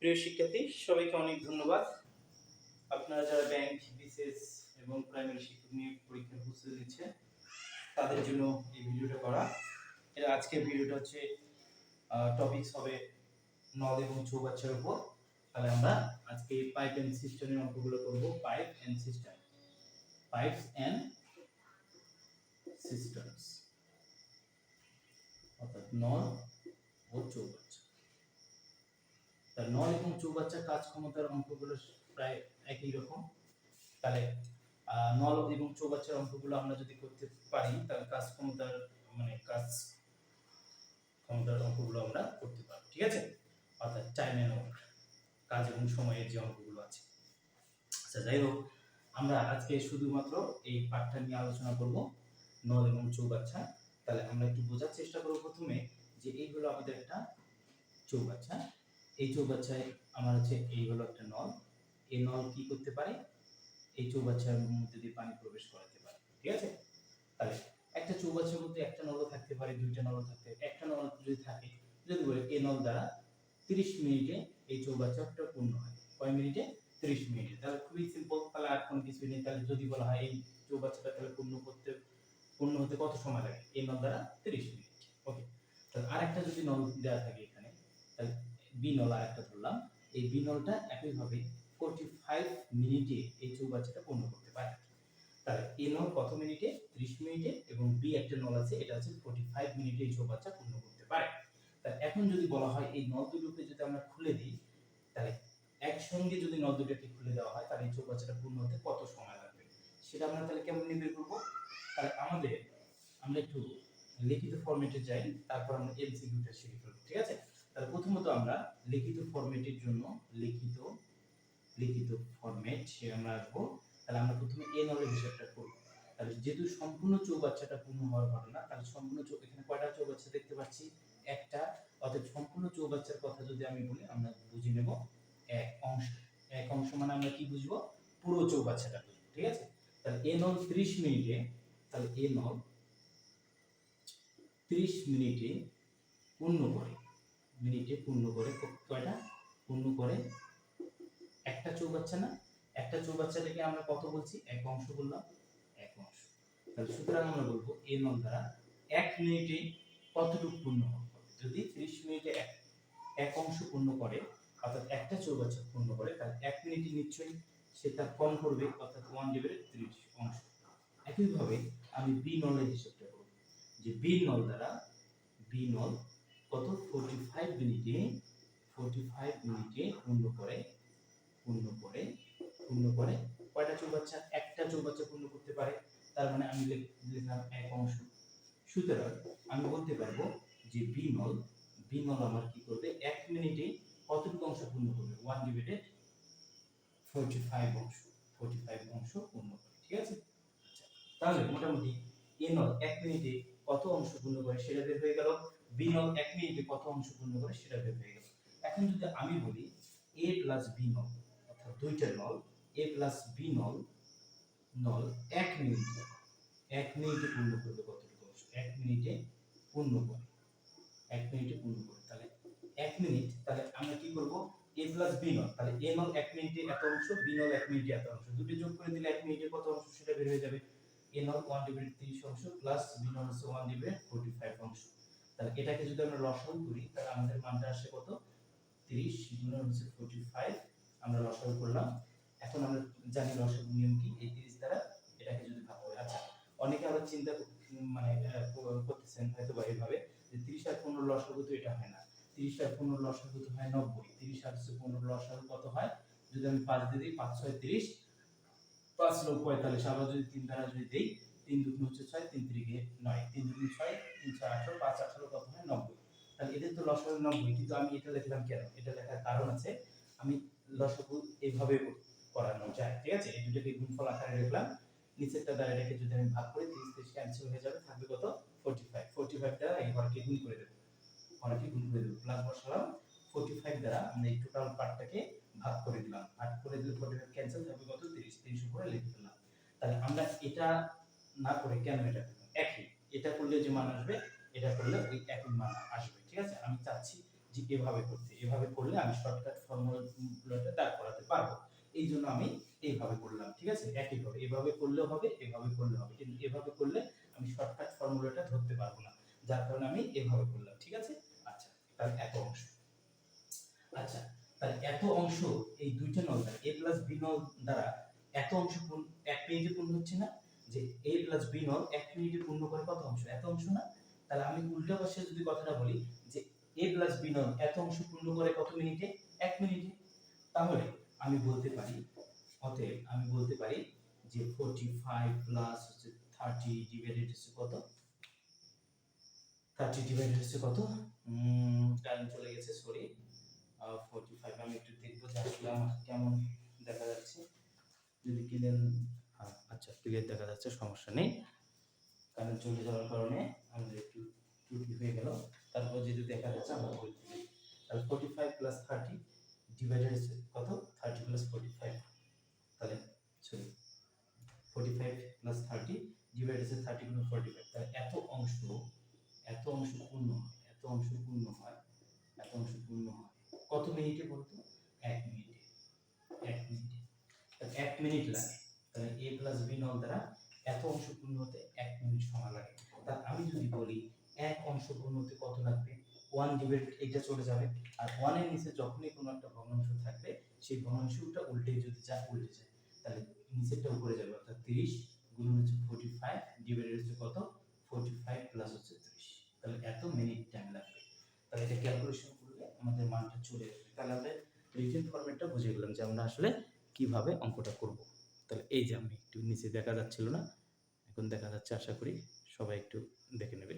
প্রিয় শিক্ষার্থী, সবাইকে অনেক ধন্যবাদ। আপনারা যারা ব্যাংক, বিসিএস এবং প্রাইমারি শিক্ষক নিয়োগ পরীক্ষার প্রস্তুতি নিচ্ছেন তাদের জন্য এই ভিডিওটা করা। এর আজকের ভিডিওটা হচ্ছে টপিকস হবে নল এবং চৌবাচ্চার উপর। তাহলে আমরা আজকে পাইপ এন্ড সিস্টেমের অঙ্কগুলো করব। পাইপস এন্ড সিস্টেমস, অর্থাৎ নল ও চৌবাচ্চা। তার নল এবং চৌবাচ্চা কাজ ক্ষমতার অঙ্কগুলো প্রায় একই রকম। তাহলে নল এবং চৌবাচ্চার অঙ্কগুলো আমরা যদি করতে পারি তাহলে কাজ ক্ষমতার অঙ্কগুলো আমরা করতে পারবো, ঠিক আছে? অর্থাৎ টাইম এন্ড ওয়ার্ক, কাজ এবং সময়ের যে অঙ্কগুলো আছে। আচ্ছা, যাই হোক, আমরা আজকে শুধুমাত্র এই পাঠটা নিয়ে আলোচনা করব, নল এবং চৌবাচ্চা। তাহলে আমরা একটু বোঝার চেষ্টা করব প্রথমে যে এই হলো আমাদের একটা চৌবাচ্চা। এই চৌবাচ্চায় আমার হচ্ছে এই হলো একটা নল। এই নল কি করতে পারে? এই চৌবাচ্চার মধ্যে দিয়ে পানি প্রবেশ করাতে পারে, ঠিক আছে? তাহলে একটা চৌবাচ্চার মধ্যে একটা নল থাকতে পারে, দুইটা নল থাকতে পারে। একটা নল যদি থাকে, যদি বলে এই নল দ্বারা 30 মিনিটে এই চৌবাচ্চাটা পূর্ণ হয়। কয় মিনিটে? 30 মিনিটে। তাহলে খুবই সিম্পল, তাহলে আর কোনো কিছু নেই। তাহলে যদি বলা হয় এই চৌবাচ্চাটা তাহলে পূর্ণ হতে কত সময় লাগে? এই নল দ্বারা 30 মিনিট। ওকে। তাহলে আরেকটা যদি নল দেওয়া থাকে এখানে, তাহলে বি নল আরেকটা ধরলাম। এই বি নলটা একইভাবে 45 মিনিটে এই চৌবাচ্চাটা পূর্ণ করতে পারে। তাহলে এ নল কত মিনিটে? 30 মিনিটে, এবং বি একটা নল আছে, এটা হচ্ছে 45 মিনিটে এই চৌবাচ্চা পূর্ণ করতে পারে। তাহলে এখন যদি বলা হয় এই নল দুটোকে যদি আমরা খুলে দিই, তাহলে একসঙ্গে যদি নল দুটোকে খুলে দেওয়া হয় তাহলে এই চৌবাচ্চাটা পূর্ণ হতে কত সময় লাগবে সেটা আমরা তাহলে কেমন বের করব? তাহলে আমরা একটু লিখিত ফরম্যাটে যাই, তারপর আমরা এমসিকিউটা শিখে ফেলব, ঠিক আছে? তাহলে প্রথমত আমরা লিখিত ফরম্যাটের জন্য লিখিত ফরম্যাট আমরা আসবো। তাহলে আমরা প্রথমে এ নলের হিসাবটা করব। তাহলে যেহেতু সম্পূর্ণ চৌবাচ্চাটা পূর্ণ হওয়ার ঘটনা, তাহলে সম্পূর্ণ এখানে কয়টা চৌবাচ্চা দেখতে পাচ্ছি? একটা। অর্থাৎ সম্পূর্ণ চৌবাচ্চার কথা যদি আমি বলি, আমরা বুঝে নেব এক অংশ। এক অংশ মানে আমরা কি বুঝবো? পুরো চৌবাচ্চাটা বুঝবো, ঠিক আছে? তাহলে এ নল 30 মিনিটে, তাহলে এ নল 30 মিনিটে পূর্ণ করে, কয়টা পূর্ণ করে? একটা চৌবাচ্চা না? একটা চৌবাচ্চাটাকে আমরা কত বলছি? এক অংশ বললাম, এক অংশ। তাহলে সুতরাং আমরা বলবো এ নল দ্বারা 1 মিনিটে কতটুকু পূর্ণ হবে? যদি 30 মিনিটে এক অংশ পূর্ণ করে, অর্থাৎ একটা চৌবাচ্চা পূর্ণ করে, তাহলে 1 মিনিটে নিশ্চয়ই সেটা কম করবে, অর্থাৎ 1/30 অংশ। একইভাবে আমি বি নলের হিসাবটা করব, যে বি নল দ্বারা বি নল কত? 45 মিনিটে পূর্ণ করে কয়টা চৌবাচ্চা? একটা চৌবাচ্চা পূর্ণ করতে পারে। তার মানে আমি লিখলাম এক অংশ। সুতরাং আমি বলতে পারবো যে বি নল আমার কি করবে? 1 মিনিটে কতটুকু অংশ পূর্ণ করবে? 1/45 অংশ। 45 অংশ পূর্ণ করে, ঠিক আছে? আচ্ছা, তাহলে মোটামুটি এ নল 1 মিনিটে কত অংশ পূর্ণ করে সেটা বের হয়ে গেল। বি নল 1 মিনিটে কত অংশ পূর্ণ করে সেটা বের হয়ে গেল। এখন যদি আমি বলি এ প্লাস বি নল, অর্থাৎ দুইটা নল এ প্লাস বি নল 1 মিনিটে পূর্ণ করবে কতটুকু অংশ? 1 মিনিটে পূর্ণ করে, তাহলে 1 মিনিট। তাহলে আমরা কি করব? a প্লাস b নল, তাহলে a নল 1 মিনিটে এত অংশ, b নল 1 মিনিটে এত অংশ, দুটো যোগ করে দিলে 1 মিনিটে কত অংশ সেটা বের হয়ে যাবে। a নল 1/30 অংশ প্লাস b নল হচ্ছে 1/45 অংশ। তাহলে এটাকে যদি আমরা লসাগু করি তাহলে আমাদের মানটা আসে কত? 30 গুণন হচ্ছে 45, আমরা লসাগু করলাম। এখন আমরা জানি লসাগু নিয়ম কি, এই 30 দ্বারা এটাকে যদি ভাগ করি। আচ্ছা, অনেকে আবার চিন্তা করতেছেন হয়তো বা এইভাবে যে 30 আর 15 লসাগু তো এটা হয় না। 30 আর 15 লসাগু তো হয় 90। 30 আর 15 লসাগু কত হয়? যদি আমি 5 দিয়ে দিই, 5 6 30, 5 9 45। আবার যদি 3 দ্বারা যদি দেই, 3 2 হচ্ছে 6, 3 3 9, 3 2 6, 3 6 18, 5 18 কত হয়? 90। তাহলে এদের তো লসাগু 90, কিন্তু আমি এটা লিখলাম কেন? এটা লেখার কারণ আছে। আমি লসাগু এইভাবে করানো যায়, ঠিক আছে? এই দুটোকে গুণফল আকারে লিখলাম। নিচেরটা দ্বারা এটাকে যদি আমি ভাগ করি, 30 30 ক্যান্সেল হয়ে যাবে, থাকবে কত? 45। 45 দ্বারা এই ঘরকে গুণ করে দেব, প্লাস বসালাম। 45 দ্বারা আমরা এই টোটাল পার্টটাকে ভাগ করে দিলাম, ভাগ করে দিলে 45 ক্যান্সেল হবে কত? 30। 30 উপরে লিখে দিলাম। তাহলে আমরা এটা না করে কেন এটা করব? একই, এটা করলে যে মান আসবে, এটা করলে ওই একই মান আসবে, ঠিক আছে? আমি চাচ্ছি যে এভাবে করলে আমি শর্টকাট ফর্মুলাটা দাঁড় করাতে পারবো। এই জন্য আমি এইভাবে করলাম, ঠিক আছে। একইভাবে এভাবে করলেও হবে, এভাবে করলেও হবে, কিন্তু এভাবে করলে আমি শর্টকাট ফর্মুলাটা ধরতে পারবো না, যার কারণে আমি এভাবে করলাম, ঠিক আছে। আচ্ছা, তাহলে এত অংশ। আচ্ছা, তাহলে এত অংশ এই দুইটা নল দ্বারা a প্লাস b নল দ্বারা এত অংশ এক মিনিটে পূর্ণ হচ্ছে না, যে a প্লাস b নল এক মিনিটে পূর্ণ করে কত অংশ? এত অংশ না। তাহলে আমি উল্টা পাশে যদি কথাটা বলি যে a প্লাস b নল এত অংশ পূর্ণ করে কত মিনিটে? এক মিনিটে। তাহলে আমি বলতে পারি, অতএব আমি বলতে পারি যে 45 প্লাস হচ্ছে 30 ডিভাইডেড হচ্ছে কত? 30 ডিভাইডেড হচ্ছে কত? কারেন্ট চলে গেছে, সরি। 45 আমি একটু দেখবো যে আসলে আমার কেমন দেখা যাচ্ছে। যদি ক্লিয়ার, আচ্ছা ক্লিয়ার দেখা যাচ্ছে, সমস্যা নেই। কারেন্ট চলে যাওয়ার কারণে আমাদের একটু ত্রুটি হয়ে গেল। তারপর যদি দেখা যাচ্ছে আমরা বলতে পারি, তাহলে 45 প্লাস 30 ডিভাইডেড হচ্ছে কত? 30 প্লাস 45, তাহলে সরি 45 প্লাস 30 ডিভাইডেড হচ্ছে 30 গুণ 45, তাহলে এত অংশ পূর্ণ হয়, এত অংশ পূর্ণ হয়, এত অংশ পূর্ণ হয় কত মিনিটে বলতো? 1 মিনিটে। 1 মিনিটে, তাহলে 1 মিনিট লাগে। তাহলে a প্লাস b নল দ্বারা এত অংশ পূর্ণ হতে 1 মিনিট সময় লাগে। তাহলে আমি যদি বলি এক অংশ পূর্ণ হতে কত লাগবে, 1 ডিভাইডেড এটা চলে যাবে, আর 1 এর নিচে যখনই কোনো একটা ভগ্নাংশ থাকবে সেই ভগ্নাংশটা উল্টে যদি যায়, উল্টে যায়, তাহলে নিচেরটা উপরে যাবে, অর্থাৎ 30 গুণ হচ্ছে 45 ডিভাইডেড হচ্ছে কত? 45 প্লাস হচ্ছে 30, তাহলে এত মিনিট টাইম লাগবে। তাহলে এটা ক্যালকুলেশন করলে আমাদের মানটা চলে আসবে। তাহলে আমরা রিটেন ফরম্যাটটা বুঝে গেলাম যে আমরা আসলে কিভাবে অঙ্কটা করব। তাহলে এই যে আমি একটু নিচে দেখা যাচ্ছিল না, এখন দেখা যাচ্ছে, আশা করি সবাই একটু দেখে নেবে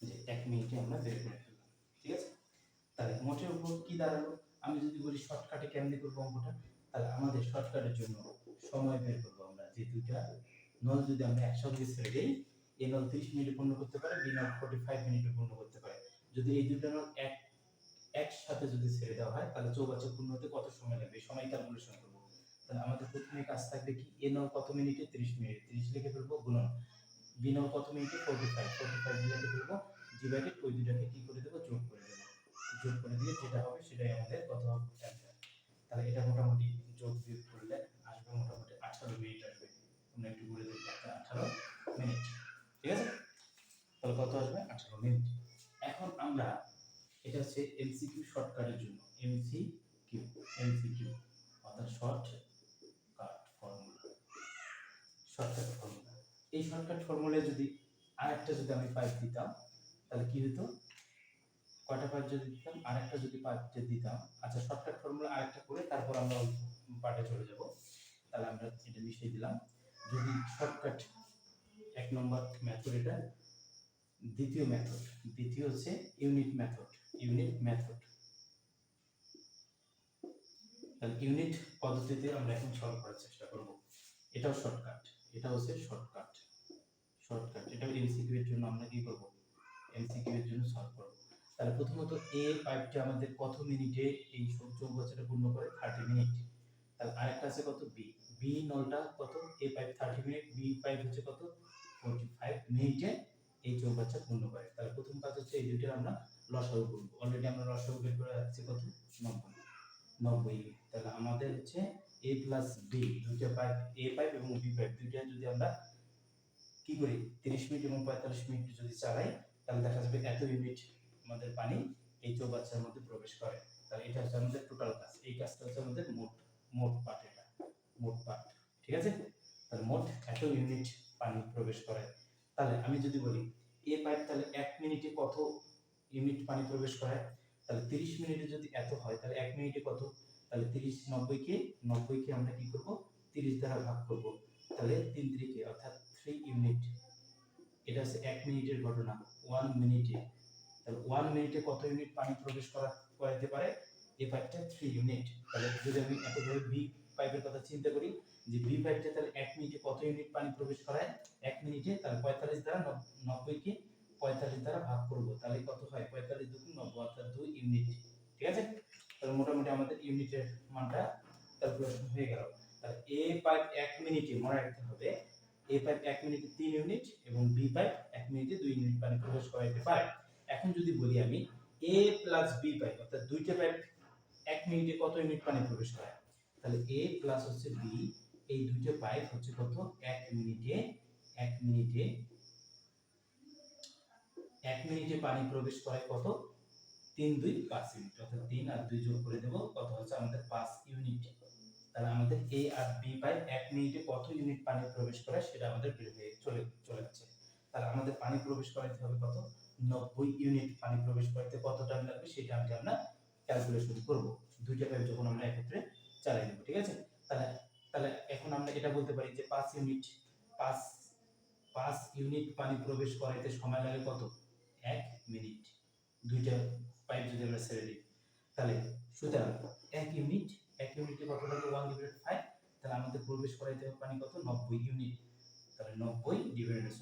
যে 1 মিনিটে আমরা বের করে ফেললাম, ঠিক আছে। তাহলে মোটের উপর কি দাঁড়ালো, আমি যদি বলি শর্টকাটে কেমনে করবো অঙ্কটা, তাহলে আমাদের শর্টকাটের জন্য সময় বের করবো আমরা, যে দুইটা নল যদি আমরা একসঙ্গে ছেড়ে দিই, এ নল 30 মিনিটে পূর্ণ করতে পারে, বি নল 45 মিনিটে পূর্ণ করতে পারে। যদি এই দুইটা নল একসাথে যদি ছেড়ে দেওয়া হয়, তাহলে চৌবাচ্চা পূর্ণ হতে কত সময় লাগবে, সময় ক্যালকুলেশন করবো। তাহলে আমাদের প্রথমে কাজ থাকবে কি, এ নল কত মিনিটে? 30 মিনিট, 30 লিখে ফেলবো, গুণন বি নল কত মিনিটে? 45, 45 লিখে ফেলবো, ডিভাইডেড ওই দুটাকে কি করে দেবো? যোগ করে দেবো। যোগ করে দিলে যেটা হবে সেটাই আমাদের কত হবে? অ্যান্সার। তাহলে এটা মোটামুটি যোগ বিয়োগ করলে আসবে মোটামুটি 18 মিনিট আসবে। আমরা একটু করে দেখবো, 18 মিনিট, ঠিক আছে। তাহলে কত আসবে? 18 মিনিট। এখন আমরা, এটা হচ্ছে এমসিকিউ শর্টকাটের জন্য, এমসিকিউ অর্থাৎ শর্টকাট ফর্মুলা। এই শর্টকাট ফর্মুলায় যদি আরেকটা যদি আমি পাইপ দিতাম, তাহলে কি হতো? কয়টা পাইপ যদি দিতাম? আরেকটা যদি পাইপ দিতাম। আচ্ছা, শর্টকাট ফর্মুলা আরেকটা করে তারপর আমরা পার্টে চলে যাব। তাহলে আমরা এটা মিশিয়ে দিলাম। যদি শর্টকাট 1 নম্বর মেথড, এটা দ্বিতীয় মেথড, দ্বিতীয় হচ্ছে ইউনিট মেথড। তাহলে ইউনিট পদ্ধতিতে আমরা এখন সলভ করার চেষ্টা করব। এটাও শর্টকাট, এটা হচ্ছে শর্টকাট। এটা এমসিকিউ এর জন্য আমরা কি করব? এমসিকিউ এর জন্য সলভ করব। তাহলে প্রথমত এ পাইপটা আমাদের কত মিনিটে এই চৌবাচ্চাটা পূর্ণ করে? 30 মিনিট। তাহলে আরেকটা আছে কত? বি নলটা কত? A pipe 30 minute, B pipe হচ্ছে কত? 45 মিনিটে এই চৌবাচ্চা পূর্ণ করে। তাহলে প্রথম কাজ হচ্ছে এই দুইটার আমরা লসাগু করব। অলরেডি আমরা লসাগু বের করে রাখছি কত? 90। তাহলে আমাদের হচ্ছে a প্লাস b, দুইটা পাইপ, এ পাইপ এবং বি পাইপ দুইটা যদি আমরা কি করি 30 মিনিট এবং 45 মিনিট যদি চালাই, তাহলে দেখা যাবে এত ইউনিট আমাদের পানি এই চৌবাচ্চার মধ্যে প্রবেশ করে। তাহলে এটা হচ্ছে আমাদের টোটাল কাজ। এই কাজটা হচ্ছে আমাদের মোট পার্ট, এটা মোট পার্ট, ঠিক আছে। তাহলে মোট এত ইউনিট পানি প্রবেশ করে। তাহলে আমি যদি বলি এ পাইপ, তাহলে 1 মিনিটে কত ইউনিট পানি প্রবেশ করে? তাহলে 30 মিনিটে যদি এত হয়, তাহলে 1 মিনিটে কত? তাহলে 30 90 কে আমরা কি করব? 30 দ্বারা ভাগ করব। তাহলে 3 3 অর্থাৎ 3 ইউনিট। এটা হচ্ছে 1 মিনিটের ঘটনা। 1 মিনিটে, তাহলে 1 মিনিটে কত ইউনিট পানি প্রবেশ করাতে পারে? এই পাইপটা 3 ইউনিট। তাহলে যদি আমি একইভাবে বি পাইপের কথা চিন্তা করি, যে বি পাইপটা তাহলে 1 মিনিটে কত ইউনিট পানি প্রবেশ করায়? 1 মিনিটে, তাহলে 45 দ্বারা 90 কে 45 দ্বারা ভাগ করব, তাহলে কত হয়? 45 দুগুণ 90 অর্থাৎ 2 ইউনিট, ঠিক আছে। তাহলে মোটামুটি আমাদের ইউনিটের মানটা ক্যালকুলেশন হয়ে গেল। তাহলে এ পাইপ 1 মিনিটে, মনে রাখতে হবে, এ পাইপ 1 মিনিটে 3 ইউনিট এবং বি পাইপ 1 মিনিটে 2 ইউনিট পানি প্রবেশ করাইতে পারে। এখন যদি বলি আমি এ প্লাস বি পাইপ, অর্থাৎ দুইটা পাইপ 1 মিনিটে কত ইউনিট পানি প্রবেশ করে, তাহলে এ প্লাস হচ্ছে বি, এই দুইটা পাইপ হচ্ছে কত 1 মিনিটে 1 মিনিটে 1 মিনিটে পানি প্রবেশ করে কত 3 2 5 ইউনিট, অর্থাৎ 3 আর 2 যোগ করে দেব কত হচ্ছে আমাদের 5 ইউনিট। তাহলে আমাদের এ আর বি পাইপ 1 মিনিটে কত ইউনিট পানি প্রবেশ করে সেটা আমাদের বের হয়ে চলে যাচ্ছে। তাহলে আমাদের পানি প্রবেশ করাতে হবে কত 90 ইউনিট, পানি প্রবেশ করতে কত টাইম লাগবে সেটা আমরা ক্যালকুলেশন করব দুইটা পাইপ যখন আমরা একত্রে চালাই দেব, ঠিক আছে। তাহলে তাহলে এখন আমরা এটা বলতে পারি যে 5 ইউনিট 5 5 ইউনিট পানি প্রবেশ করাইতে সময় লাগে কত 1 মিনিট, দুইটা পাইপ যদি আমরা ছেড়ে দিই। তাহলে সুতরাং 1 ইউনিট 1 ইউনিটে কত লাগে 1/5, তাহলে আমাদের প্রবেশ করাইতে হবে পানি কত 90 ইউনিট, তাহলে 90/5,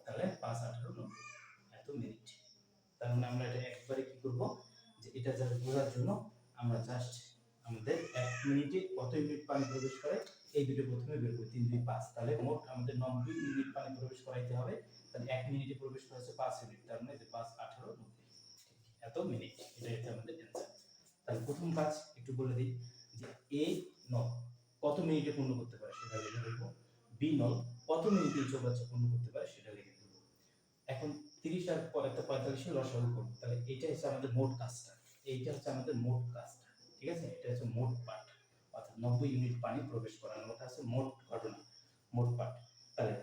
তাহলে 5 18 90 এত মিনিট। তার মানে আমরা এটা একবারে কি করব যে এটা জাস্ট বোঝার জন্য আমরা জাস্ট আমাদের 1 মিনিটে কত ইউনিট পানি প্রবেশ করে এই দুটো প্রথমে বের করি 3 2 5, তাহলে মোট আমাদের 90 ইউনিট পানি প্রবেশ করাইতে হবে, তাহলে 1 মিনিটে প্রবেশ করেছে 5 ইউনিট, তার মানে যে 5 18 90 এত মিনিট, এটা হচ্ছে আমাদের অ্যানসার। তাহলে প্রথম কাজ একটু বলে দিই যে এ নল কত মিনিটে পূর্ণ করতে পারে সেটা লিখে দেব, বি নল কত মিনিটে এই চৌবাচ্চা পূর্ণ করতে পারে সেটা লিখে দেব। এখন 30 আর 45 এর লসাগু করব, তাহলে এটা হচ্ছে আমাদের মোট কাজটা, এইটা হচ্ছে আমাদের মোট কাজটা, ঠিক আছে, এটা হচ্ছে মোট পার্ট, অর্থাৎ 90 ইউনিট পানি প্রবেশ করানো, ওটা হচ্ছে মোট ঘটনা, মোট পার্ট। তাহলে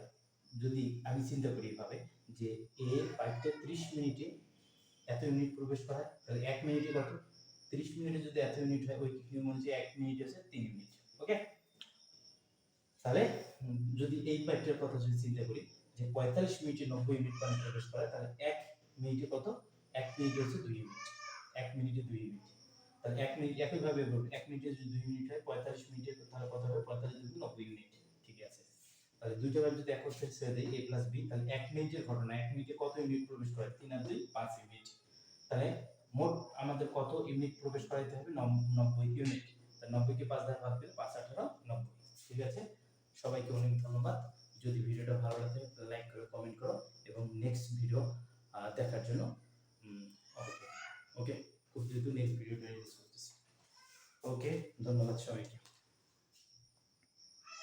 যদি আমি চিন্তা করি এভাবে যে এ পাইপটা 30 মিনিটে এত ইউনিট প্রবেশ করায়, তাহলে 1 মিনিটে কত 30 মিনিটে যদি এত ইউনিট হয় ওই নিয়ম অনুযায়ী 1 মিনিট হচ্ছে 3 ইউনিট, ওকে। তাহলে যদি এই পাইপটার কথা যদি চিন্তা করি যে 45 মিনিটে 90 ইউনিট পানি প্রবেশ করে, তাহলে 1 মিনিটে কত 1 মিনিটে হচ্ছে 2 ইউনিট, 1 মিনিটে 2 ইউনিট, তাহলে 1 মিনিট একই ভাবে বলবো 1 মিনিটে যদি 2 ইউনিট হয় 45 মিনিটে তাহলে কত হবে 45 × 90 ইউনিট, ঠিক আছে। তাহলে দুইটা পাইপ যদি একত্রে ছেড়ে দেই a + b, তাহলে 1 মিনিটের ঘটনা 1 মিনিটে কত ইউনিট প্রবেশ করে 3 আর 2 5 ইউনিট, তাহলে মোট আমাদের কত ইউনিট প্রবেশ করাইতে হবে 90 ইউনিট, তাহলে 90 কে 5 দ্বারা ভাগ দিলে 5 18 90, ঠিক আছে। সবাইকে অনেক ধন্যবাদ, যদি ভিডিওটা ভালো লাগে লাইক করো কমেন্ট করো এবং নেক্সট ভিডিও দেখার জন্য ওকে খুব দ্রুত নেক্সট ভিডিওটা রিলিজ করতেছি, ওকে ধন্যবাদ সবাইকে।